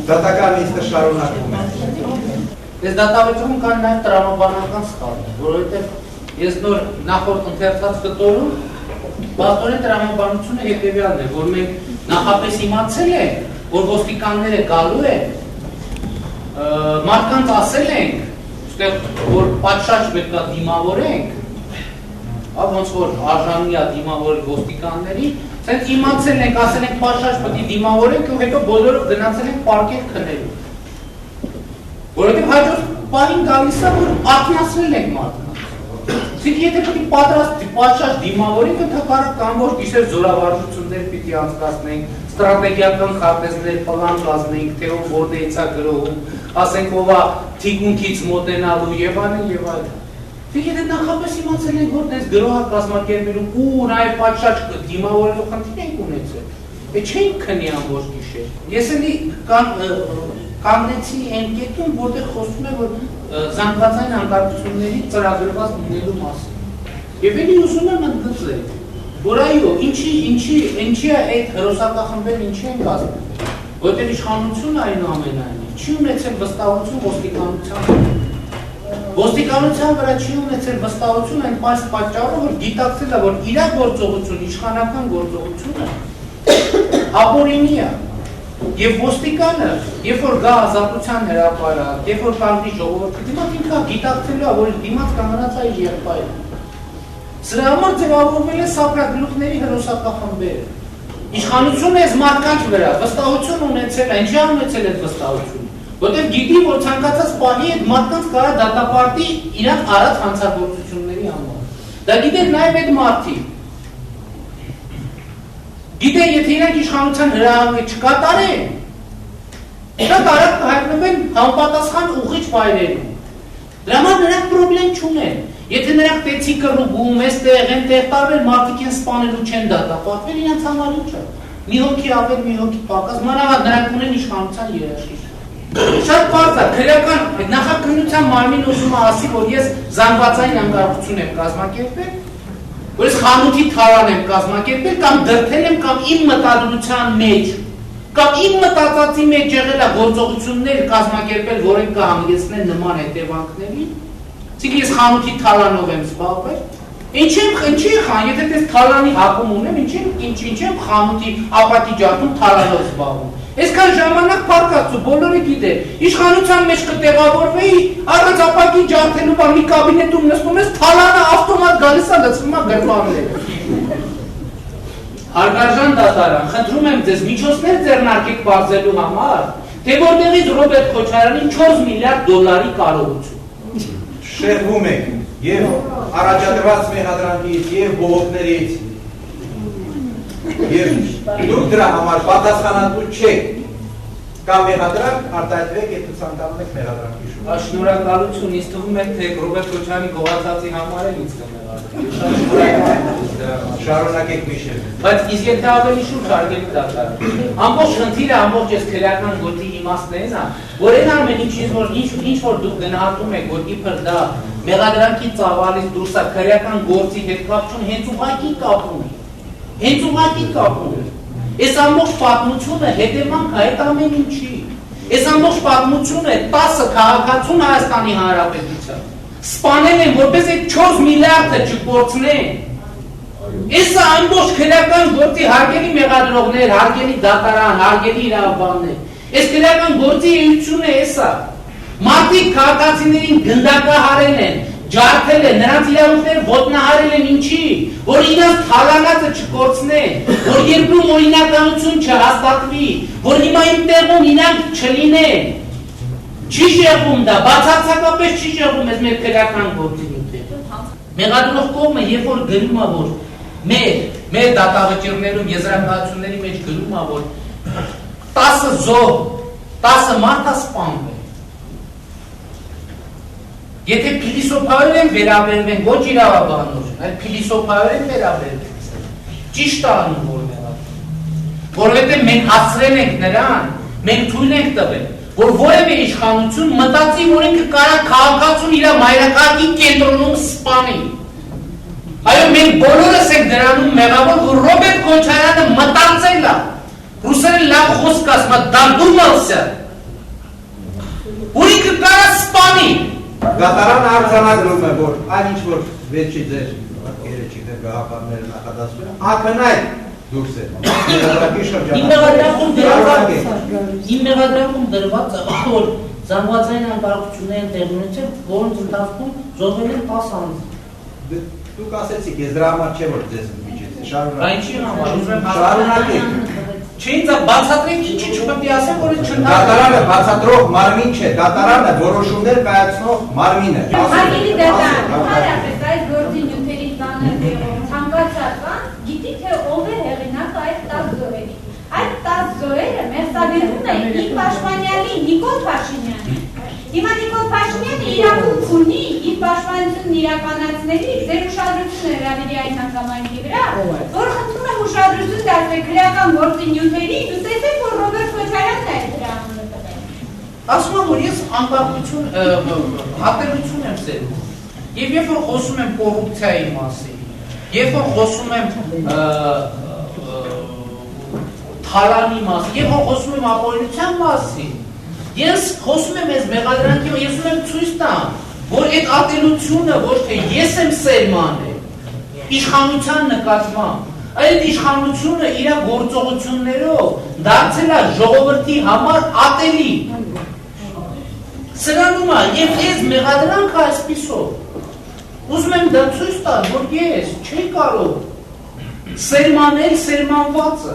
Դատական նիստը շարունակվում է։ Ես դատավճռում կան նաև տրամաբանական սխալներ, որովհետև ես նոր նախորդ ընթերցած կտորում բազմորեն տրամաբանությունը հետևյալն է, որ մենք նախապես իմացել ենք, որ ոստիկանները գալու են, մարդկանց ասել ենք, որ պատշաճ պետք է դիմավորենք, ոնց որ արժանի է դիմավորել ոստիկանների, ցենց իմացել ենք, ասել ենք պատշաճ պետք է դիմավորենք, ու հետո բոլորով գնացել ենք պարկետ քնելու։ Որովհետև հաջորդ պահին գալիս է, որ ակնացրել ենք մարդկանց։ Եթե պետք է պատրաստ պատշաճ դիմավորենք, ընդհանրապես կամ որ գիշեր զորավարժություններ պիտի անցկացնենք, ստրատեգիական քարտեզներ, պլան կազմենք, թե ով որտեղից է գրողում, ասենք ով է թիկունքից մոտենալու եւ այլն եւ այլն։ Եթե նախապես իմացել ենք, որ դες գրողը կազմակերպելու ու նաև պատշաճ դիմավորելու խնդիր ենք ունեցել, չենք քնի ամբողջ գիշեր։ Ես էլի կանգնեցի այն կետում, որտեղ խոսում է, որ զանգվածային անկարգությունների ծրագրված լինելու մասին։ Եվ էլի ուզում եմ ընդգծել, որ այո, ինչի է այդ հերոսակախմբերն ինչի են կազմել, որտեղ իշխանությունը այնուամենայնիվ չի ունեցել վստահություն ոստիկանության վրա չի ունեցել վստահություն այն պատճառով, որ գիտակցել է, որ իր գործողությունը, իշխանական գործողությունը ապօրինի է։ Եվ ոստիկանը, երբ որ գա ազատության հրապարակ, երբ որ կանգնի ժողովրդի դիմաց, ինքը գիտակցելու է, որ իր դիմաց կանգնած է իր եղբայրը։ Սրա համար ձևավորվել է սափրագլուխների հերոսակախմբերը։ Իշխանությունը այս մարդկանց վրա վստահություն ունեցել է, ինչի է ունեցել այդ վստահությունը։ Որտեղ գիտի, որ ցանկացած պահի այդ մարդկանց կարա դատապարտի իրանք արած հանցագործությունների համար։ Դա գիտեք նաև այդ մարդիկ։ Գիտե, եթե իրանք իշխանության հրահանգը չկատարեն, շատ արագ կհայտնվեն համապատասխան ուղիչ վայրերում։ Դրա համար նրանք պրոբլեմ չունեն։ Եթե նրանք տեցի կռուգում, այստեղ, այնտեղ տարբեր մարդիկ են սպանելու չեն դատապարտվել, իրանց համար ինչ է։ Մի հոգի ավել, մի հոգի պակաս, մանավանդ նրանք ունեն իշխանության երաշխիք։ Շատ պարզ է, քրեական նախաքննության մարմին ուզում է ասի, որ ես զանգվածային անկարգություն եմ կազմակերպել, որ ես խանութի թարան եմ կազմակերպել, կամ դրդել եմ, կամ իմ մտադրության մեջ, կամ իմ մտածածի մեջ եղել է գործողություններ կազմակերպել, որոնք կհանգեցնեն նման հետևանքների, ցիկ ես խանութի թարանով եմ զբաղվել, ինչի խան, եթե դες թալանի հակում ունեմ, ինչ եմ խանութի ապակի ջարդում թալանով զբաղվում։ Այսքան ժամանակ փառկացու, բոլորը գիտեն, իշխանության մեջ կտեղավորվեի, առանց ապակի ջարդելու բան մի կաբինետում նստում ես, թալանը ավտոմատ գալիս է լցվում է գրպանները։ Հարգարժան դատարան, խնդրում եմ ձեզ միջոցներ ձեռնարկեք բարձելու համար, թե որտեղից Ռոբերտ Քոչարյանին 4 միլիարդ դոլարի կարողություն։ Շեղվում եք եւ առաջադրված մեղադրանքից եւ բողոքներից եւ դուք դրա համար պատասխանատու չեք կամ մեղադրանք արտահայտվեք եթե ցանկանում եք մեղադրանքի շուրջ։ Շնորհակալություն, ինձ թվում է թե Ռոբերտ Քոչարյանի գողացածի համար էլ ինձ կմեղադրեք։ Շարունակեք միշտ։ Բայց իսկ եթե ավելի շուտ հարգելի դատարան, ամբողջ խնդիրը ամբողջ այս քրեական գործի իմաստն է նա, որ այն ամեն ինչ որ դուք գնահատում եք, որ իբր դա մեղադրանքի ծավալից դուրս է քրեական գործի հետ կապ չունի, հենց ուղղակի կապ ունի։ Հենց ուղղակի կապ ունի։ Այս ամբողջ պատմությունը հետևանք է այդ ամեն ինչի։ Այս ամբողջ պատմությունը 10 քաղաքացուն Հայաստանի Հանրապետության սպանել են, որպես այդ 4 միլիարդը չկորցնեն։ Այս ամբողջ քրեական գործի հարգելի մեղադրողներ, հարգելի դատարան, հարգելի իրավաբաններ, այս քրեական գործի էությունը էսա։ Մարդիկ քաղաքացիներին գնդակահարել են, ջարդել են, նրանց իրավունքները ոտնահարել են ինչի, որ իրենց թալանածը չկորցնեն, որ երկրում օրինականություն չհաստատվի, որ հիմա իմ տեղում իրանք չլինեն։ Չի շեղվում դա, բացարձակապես չի շեղվում ես մեր քրեական գործի նյութերը։ Մեղադրող կողմը երբ որ գրում է, որ մեր դատավճիռներում եզրակացությունների մեջ գրում է, որ 10 զոհ, 10 մարդ է սպանվել։ Եթե փիլիսոփայորեն են վերաբերվեն, ոչ իրավաբանորեն, այլ փիլիսոփայորեն վերաբերվեն, ճիշտ է անում որ մեղադրում։ Որովհետև մենք հասցրել ենք նրան, մենք թույլ ենք տվել, որ որևէ իշխանություն մտածի, որ ինքը կարա քաղաքացուն իր մայրաքաղաքի կենտրոնում սպանի։ Այո, մենք բոլորս ենք դրանում մեղավոր, որ Ռոբերտ Քոչարյանը մտածել է, ռուսերեն լավ խոսք ասում է, դադումался, սպանի։ Դատարանը արձանագրում է, որ այն ինչ որ վերջի ձեր երեջի գահապանները նախադասում են, ակնայ դուրս է։ Իմ մեղադրանքում դրված է, որ զանգվածային անկարգությունների տեղի ունեցել, որոնց ընթացքում զոհվել են 10 անձ։ Դուք ասեցիք, ես դրա համար չէ որ ձեզ միջեցի, շարունակեք։ Շարունակեք։ Չէ, ինձ բացատրեք ինչի չպետք է ասեմ, որ դատարանը բացատրող մարմին չէ, դատարանը որոշումներ կայացնող մարմին է։ Հարգելի դատարան, հարավես այս գործի նյութերի ծանրտեղով ցանկացած գիտի թե ով է հեղինակը այդ 10 զոհերի։ Այդ 10 զոհերը մեղսաբերվում են իր պաշտպանյալի Նիկոլ Փաշինյանին։ Հիմա Նիկոլ Փաշինյանը իրավունք ունի իր պաշտպանությունն իրականացնելի ձեր ուշադրությունը հրավիրի այդ հանգամանքի վրա, որ խնդրում եմ ուշադրություն դարձնել քրեական գործի նյութերին, ու տեսեք, որ Ռոբերտ Քոչարյանն է դրա անունը տվել։ ասում եմ, որ ես անկարգություն, հատելություն եմ սերում։ Եվ երբ որ խոսում եմ կոռուպցիայի մասին, երբ որ խոսում եմ թալանի մասին, երբ որ խոսում եմ ապօրինության մասին, ես խոսում եմ այս մեղադրանքի, ես ուզում եմ ցույց տամ, որ այդ ատելությունը ոչ թե ես եմ սերմանել իշխանության նկատմամբ, այլ իշխանությունը իր գործողություններով դարձել է ժողովրդի համար ատելի։ Սրանում է, եւ այս մեղադրանքը այսպիսով ուզում եմ դա ցույց տալ, որ ես չի կարող սերմանել սերմանվածը։